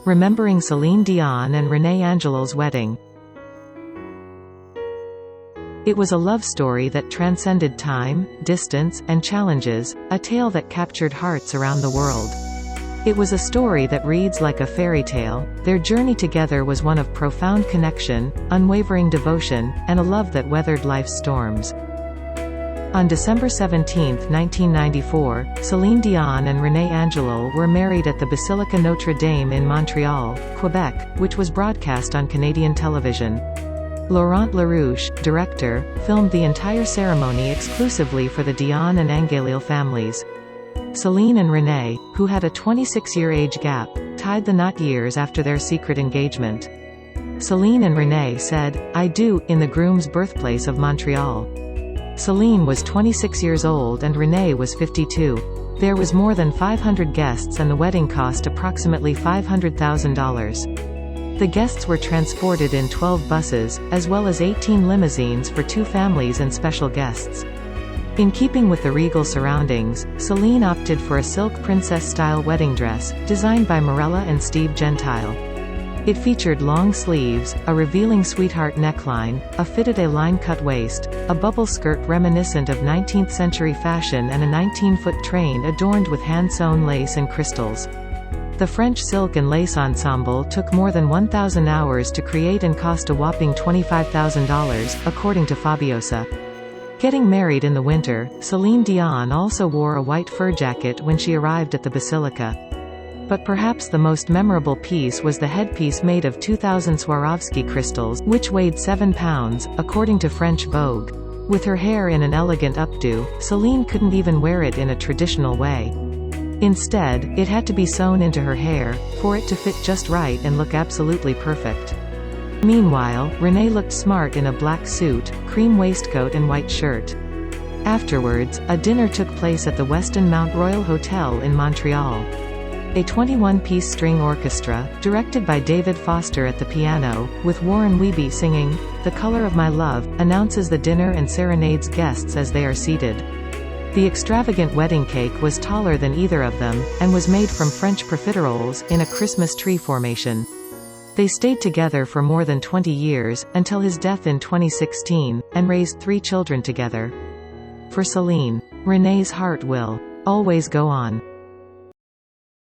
Remembering Celine Dion and Rene Angelil's wedding. It was a love story that transcended time, distance, and challenges, a tale that captured hearts around the world. It was a story that reads like a fairy tale. Their journey together was one of profound connection, unwavering devotion, and a love that weathered life's storms. On December 17, 1994, Celine Dion and Rene Angelil were married at the Basilica Notre Dame in Montreal, Quebec, which was broadcast on Canadian television. Laurent Larouche, director, filmed the entire ceremony exclusively for the Dion and Angelil families. Celine and Rene, who had a 26-year age gap, tied the knot years after their secret engagement. Celine and Rene said, "I do," in the groom's birthplace of Montreal. Celine was 26 years old and Rene was 52. There was more than 500 guests and the wedding cost approximately $500,000. The guests were transported in 12 buses, as well as 18 limousines for two families and special guests. In keeping with the regal surroundings, Celine opted for a silk princess-style wedding dress, designed by Marella and Steve Gentile. It featured long sleeves, a revealing sweetheart neckline, a fitted A-line cut waist, a bubble skirt reminiscent of 19th century fashion and a 19-foot train adorned with hand-sewn lace and crystals. The French silk and lace ensemble took more than 1,000 hours to create and cost a whopping $25,000, according to Fabiosa. Getting married in the winter, Celine Dion also wore a white fur jacket when she arrived at the Basilica. But perhaps the most memorable piece was the headpiece made of 2,000 Swarovski crystals, which weighed 7 pounds, according to French Vogue. With her hair in an elegant updo, Celine couldn't even wear it in a traditional way. Instead, it had to be sewn into her hair, for it to fit just right and look absolutely perfect. Meanwhile, Rene looked smart in a black suit, cream waistcoat and white shirt. Afterwards, a dinner took place at the Westin Mount Royal Hotel in Montreal. A 21-piece string orchestra, directed by David Foster at the piano, with Warren Wiebe singing, "The Color of My Love," announces the dinner and serenades guests as they are seated. The extravagant wedding cake was taller than either of them, and was made from French profiteroles, in a Christmas tree formation. They stayed together for more than 20 years, until his death in 2016, and raised 3 children together. For Celine, Rene's heart will always go on.